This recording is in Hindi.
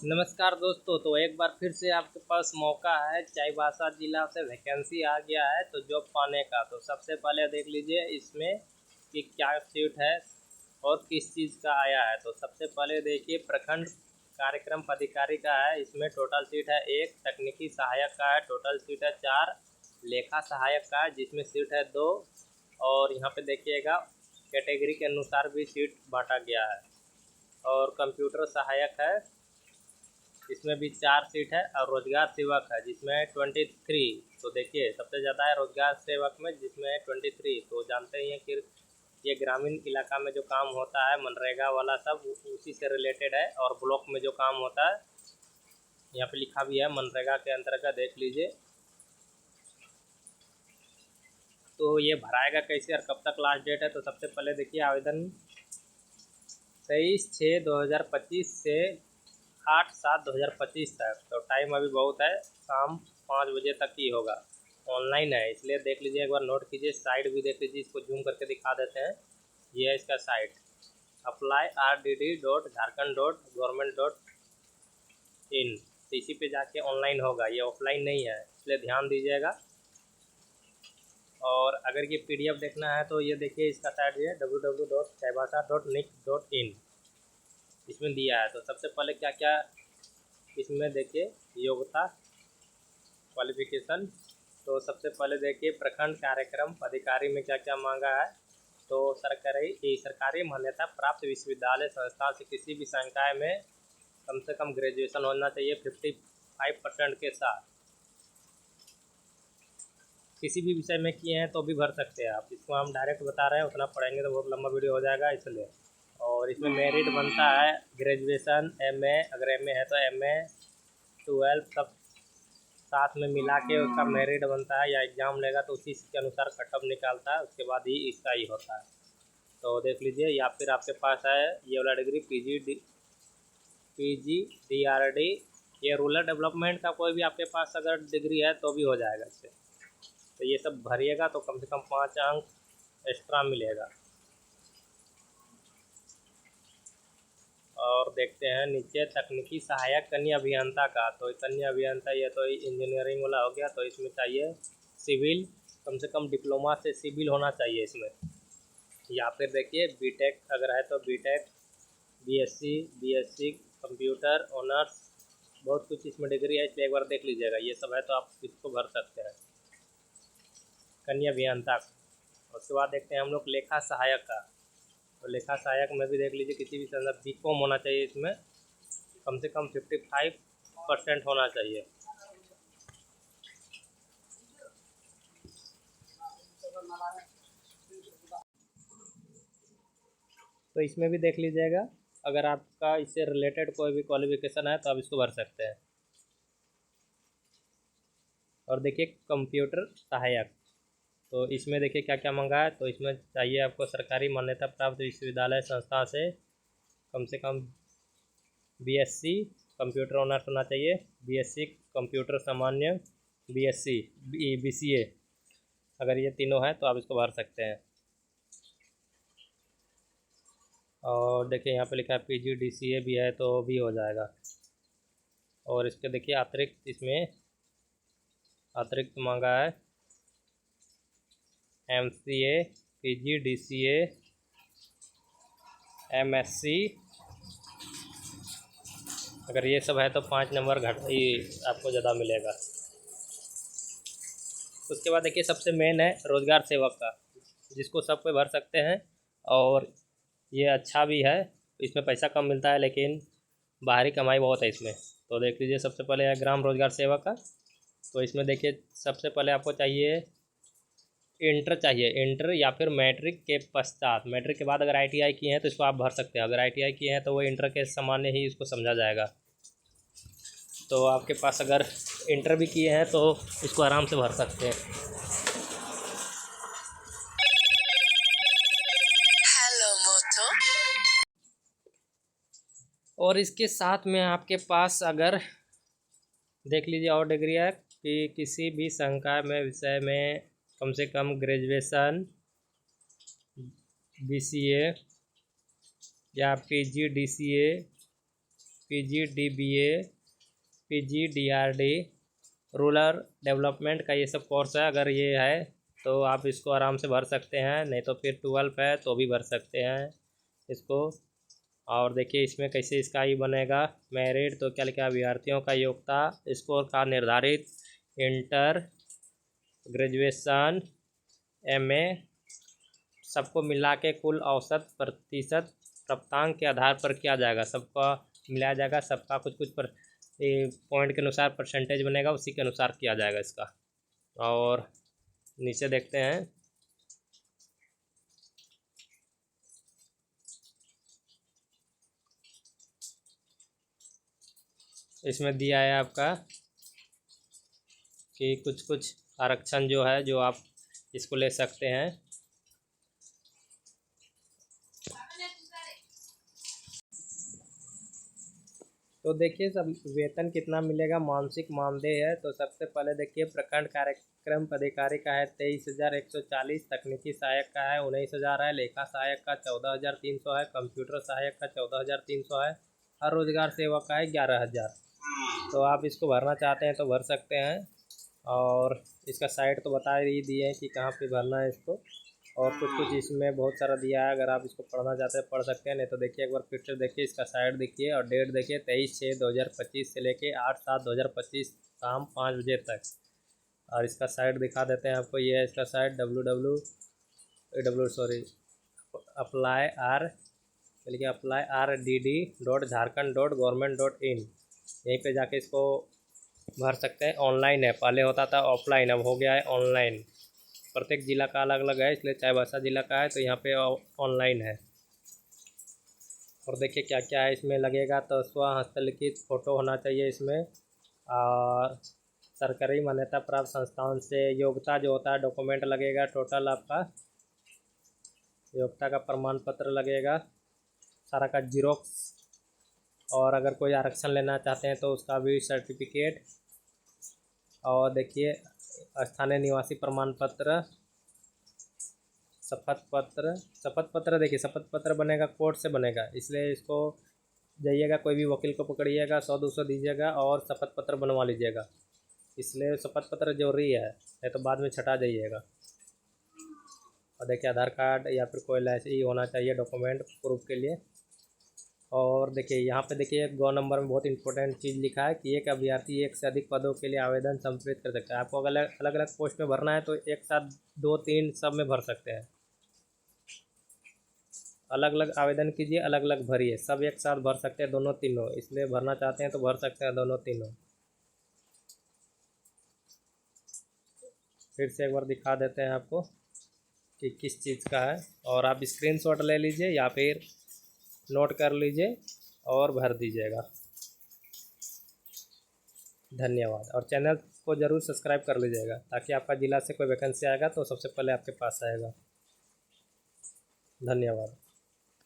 नमस्कार दोस्तों। तो एक बार फिर से आपके पास मौका है, चाईबासा जिला से वैकेंसी आ गया है तो जॉब पाने का। तो सबसे पहले देख लीजिए इसमें कि क्या सीट है और किस चीज़ का आया है। तो सबसे पहले देखिए प्रखंड कार्यक्रम पदाधिकारी का है। इसमें टोटल सीट है 1, तकनीकी सहायक का है टोटल सीट है 4, लेखा सहायक का है जिसमें सीट है 2, और यहाँ पे देखिएगा कैटेगरी के अनुसार भी सीट बांटा गया है। और कंप्यूटर सहायक है, इसमें भी 4 सीट है। और रोजगार सेवक है जिसमें 23। तो देखिए सबसे ज़्यादा है रोजगार सेवक में जिसमें है 23। तो जानते ही हैं कि ये ग्रामीण इलाका में जो काम होता है मनरेगा वाला सब उसी से रिलेटेड है। और ब्लॉक में जो काम होता है यहाँ पे लिखा भी है मनरेगा के अंतर्गत, देख लीजिए। तो ये भराएगा कैसे और कब तक लास्ट डेट है। तो सबसे पहले देखिए आवेदन 23/6/2025 से 8/7/2025 तक। तो टाइम अभी बहुत है, शाम 5 बजे तक ही होगा। ऑनलाइन है इसलिए देख लीजिए, एक बार नोट कीजिए। साइट भी देख लीजिए, इसको जूम करके दिखा देते हैं। ये है इसका साइट apply.rdd.jharkhand.government.in। तो इसी पे जाके ऑनलाइन होगा, ये ऑफलाइन नहीं है इसलिए ध्यान दीजिएगा। और अगर ये PDF देखना है तो ये देखिए इसका साइट है www.chaibasa.nic.in, इसमें दिया है। तो सबसे पहले क्या क्या इसमें देखिए योग्यता क्वालिफिकेशन। तो सबसे पहले देखिए प्रखंड कार्यक्रम अधिकारी में क्या क्या मांगा है। तो सरकारी मान्यता प्राप्त विश्वविद्यालय संस्था से किसी भी संकाय में कम से कम ग्रेजुएशन होना चाहिए 55% के साथ। किसी भी विषय में किए हैं तो भी भर सकते हैं आप। इसको हम डायरेक्ट बता रहे हैं, उतना पढ़ेंगे तो बहुत लंबा वीडियो हो जाएगा इसलिए। और इसमें मेरिट बनता है ग्रेजुएशन, MA, अगर MA है तो MA, 12 सब साथ में मिला के उसका मेरिट बनता है। या एग्ज़ाम लेगा तो उसी के अनुसार कट ऑफ निकालता है, उसके बाद ही इसका ही होता है। तो देख लीजिए, या फिर आपके पास है ये वाला डिग्री PGDRD, ये रूरल डेवलपमेंट का कोई भी आपके पास अगर डिग्री है तो भी हो जाएगा इससे। तो ये सब भरिएगा तो कम से कम 5 अंक एक्स्ट्रा मिलेगा। और देखते हैं नीचे तकनीकी सहायक कन्या अभियंता का। तो कन्या अभियंता ये तो इंजीनियरिंग वाला हो गया, तो इसमें चाहिए सिविल, कम से कम डिप्लोमा से सिविल होना चाहिए इसमें। या फिर देखिए बीटेक अगर है तो बीटेक, BSc कंप्यूटर ऑनर्स, बहुत कुछ इसमें डिग्री है इसलिए एक बार देख लीजिएगा। ये सब है तो आप इसको भर सकते हैं कन्या अभियंता। उसके बाद देखते हैं हम लोग लेखा सहायक का। तो लेखा सहायक में भी देख लीजिए किसी भी संदर्भ BCom होना चाहिए, इसमें कम से कम 55% होना चाहिए। तो इसमें भी देख लीजिएगा, अगर आपका इससे रिलेटेड कोई भी क्वालिफिकेशन है तो आप इसको भर सकते हैं। और देखिए कंप्यूटर सहायक, तो इसमें देखिए क्या क्या मांगा है। तो इसमें चाहिए आपको सरकारी मान्यता प्राप्त विश्वविद्यालय संस्था से कम BSc कंप्यूटर ऑनर्स होना चाहिए, BSc कंप्यूटर सामान्य, BSc BCA, अगर ये तीनों है तो आप इसको भर सकते हैं। और देखिए यहाँ पे लिखा है PGDCA भी है तो भी हो जाएगा। और इसके देखिए अतिरिक्त मांगा है MCA, PGDCA, MSc, अगर ये सब है तो 5 नंबर घट ही आपको ज़्यादा मिलेगा। उसके बाद देखिए सबसे मेन है रोज़गार सेवक का, जिसको सब पे भर सकते हैं। और ये अच्छा भी है, इसमें पैसा कम मिलता है लेकिन बाहरी कमाई बहुत है इसमें। तो देख लीजिए सबसे पहले है ग्राम रोजगार सेवक का। तो इसमें देखिए सबसे पहले आपको चाहिए इंटर या फिर मैट्रिक के पश्चात, मैट्रिक के बाद अगर ITI किए हैं तो इसको आप भर सकते हैं। अगर ITI किए हैं तो वो इंटर के सामान्य ही इसको समझा जाएगा। तो आपके पास अगर इंटर भी किए हैं तो इसको आराम से भर सकते हैं। और इसके साथ में आपके पास अगर देख लीजिए और डिग्री है कि किसी भी संकाय में विषय में कम से कम ग्रेजुएशन, BCA या PGDCA PGDBA, PGDRD, rural development का ये सब कोर्स है। अगर ये है तो आप इसको आराम से भर सकते हैं, नहीं तो फिर 12 है तो भी भर सकते हैं इसको। और देखिए इसमें कैसे इसका ही बनेगा मेरिट, तो क्या लिखा, अभ्यर्थियों का योग्यता स्कोर का निर्धारित इंटर, ग्रेजुएशन, MA सबको मिला के कुल औसत प्रतिशत प्राप्तांक के आधार पर किया जाएगा। सबका मिलाया जाएगा, सबका कुछ कुछ पॉइंट के अनुसार परसेंटेज बनेगा, उसी के अनुसार किया जाएगा इसका। और नीचे देखते हैं, इसमें दिया है आपका कि कुछ कुछ आरक्षण जो है जो आप इसको ले सकते हैं। तो देखिए सब वेतन कितना मिलेगा, मानसिक मानदेय है। तो सबसे पहले देखिए प्रखंड कार्यक्रम पदाधिकारी का है 23,140, तकनीकी सहायक का है 19,000 है, लेखा सहायक का 14,300 है, कंप्यूटर सहायक का 14,300 है, हर रोजगार सेवक का है 11,000। तो आप इसको भरना चाहते हैं तो भर सकते हैं। और इसका साइट तो बता ही दिए हैं कि कहाँ पे भरना है इसको, और कुछ कुछ इसमें बहुत सारा दिया है। अगर आप इसको पढ़ना चाहते हैं पढ़ सकते हैं, नहीं तो देखिए एक बार फिर से देखिए इसका साइट देखिए, और डेट देखिए 23/6/2025 से लेके 8/7/2025 शाम 5 बजे तक। और इसका साइट दिखा देते हैं आपको, ये है इसका साइट apply.rdd.jharkhand.government.in। यहीं पे जाके इसको भर सकते हैं। ऑनलाइन है, पहले होता था ऑफलाइन, अब हो गया है ऑनलाइन। प्रत्येक ज़िला का अलग अलग है, इसलिए चाईबासा ज़िला का है तो यहाँ पे ऑनलाइन है। और देखिए क्या क्या है इसमें लगेगा, तो स्व हस्तलिखित फ़ोटो होना चाहिए इसमें, और सरकारी मान्यता प्राप्त संस्थान से योग्यता जो होता है डॉक्यूमेंट लगेगा, टोटल आपका योग्यता का प्रमाण पत्र लगेगा सारा का जीरोक्स, और अगर कोई आरक्षण लेना चाहते हैं तो उसका भी सर्टिफिकेट, और देखिए स्थानीय निवासी प्रमाण पत्र, शपथ पत्र देखिए शपथ पत्र बनेगा कोर्ट से बनेगा, इसलिए इसको जाइएगा कोई भी वकील को पकड़िएगा, 100-200 दीजिएगा और शपथ पत्र बनवा लीजिएगा, इसलिए शपथ पत्र जरूरी है, नहीं तो बाद में छटा जाइएगा। और देखिए आधार कार्ड या फिर कोई लाइसेंस होना चाहिए डॉक्यूमेंट प्रूफ के लिए। और देखिए यहाँ पे देखिए गौ नंबर में बहुत इंपॉर्टेंट चीज़ लिखा है कि एक अभ्यर्थी एक से अधिक पदों के लिए आवेदन सम्मिलित कर सकता है। आपको अगर अलग अलग पोस्ट में भरना है तो एक साथ 2-3 सब में भर सकते हैं, अलग अलग आवेदन कीजिए, अलग अलग भरिए, सब एक साथ भर सकते हैं दोनों तीनों, इसलिए भरना चाहते हैं तो भर सकते हैं दोनों तीनों। फिर से एक बार दिखा देते हैं आपको कि किस चीज़ का है, और आप स्क्रीनशॉट ले लीजिए या फिर नोट कर लीजिए और भर दीजिएगा। धन्यवाद। और चैनल को ज़रूर सब्सक्राइब कर लीजिएगा ताकि आपका ज़िला से कोई वैकेंसी आएगा तो सबसे पहले आपके पास आएगा। धन्यवाद।